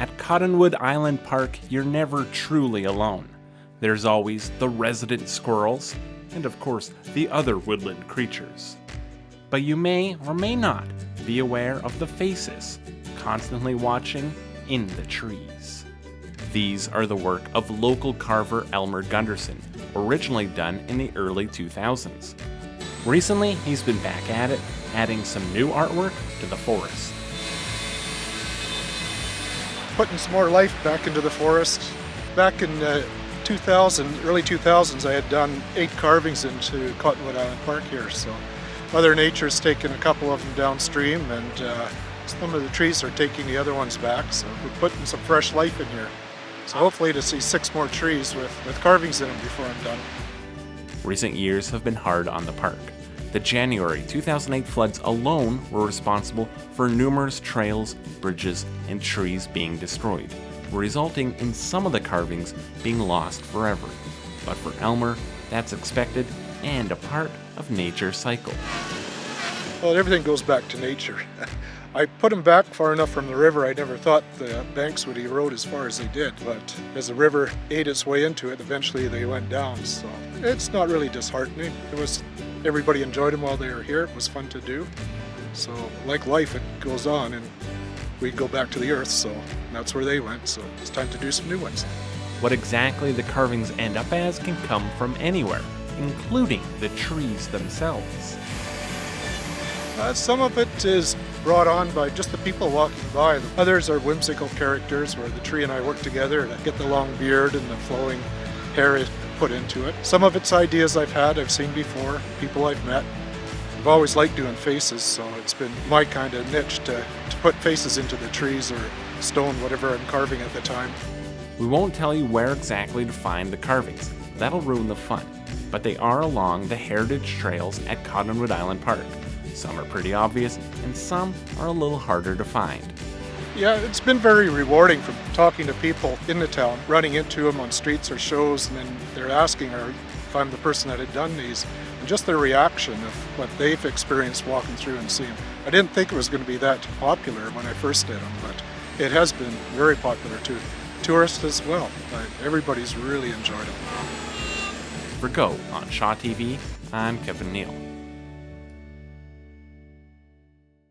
At Cottonwood Island Park, you're never truly alone. There's always the resident squirrels, and of course, the other woodland creatures. But you may or may not be aware of the faces, constantly watching in the trees. These are the work of local carver Elmer Gunderson, originally done in the early 2000s. Recently, he's been back at it, adding some new artwork to the forest. Putting some more life back into the forest. Back in early 2000s, I had done 8 carvings into Cottonwood Island Park here. So Mother Nature's taken a couple of them downstream, and some of the trees are taking the other ones back. So we're putting some fresh life in here. So hopefully to see 6 more trees with carvings in them before I'm done. Recent years have been hard on the park. The January 2008 floods alone were responsible for numerous trails, bridges, and trees being destroyed, resulting in some of the carvings being lost forever. But for Elmer, that's expected and a part of nature's cycle. Well, everything goes back to nature. I put them back far enough from the river. I never thought the banks would erode as far as they did, but as the river ate its way into it, eventually they went down. So it's not really disheartening. Everybody enjoyed them while they were here. It was fun to do. So like life, it goes on, and we go back to the earth, so that's where they went. So it's time to do some new ones. What exactly the carvings end up as can come from anywhere, including the trees themselves. Some of it is brought on by just the people walking by. Others are whimsical characters where the tree and I work together to get the long beard and the flowing hair put into it. Some of it's ideas I've seen before, people I've met. I've always liked doing faces, so it's been my kind of niche to put faces into the trees or stone, whatever I'm carving at the time. We won't tell you where exactly to find the carvings. That'll ruin the fun. But they are along the heritage trails at Cottonwood Island Park. Some are pretty obvious, and some are a little harder to find. Yeah, it's been very rewarding from talking to people in the town, running into them on streets or shows, and then they're asking if I'm the person that had done these, and just their reaction of what they've experienced walking through and seeing. I didn't think it was going to be that popular when I first did them, but it has been very popular to tourists as well. Everybody's really enjoyed it. For Go on Shaw TV, I'm Kevin Neal.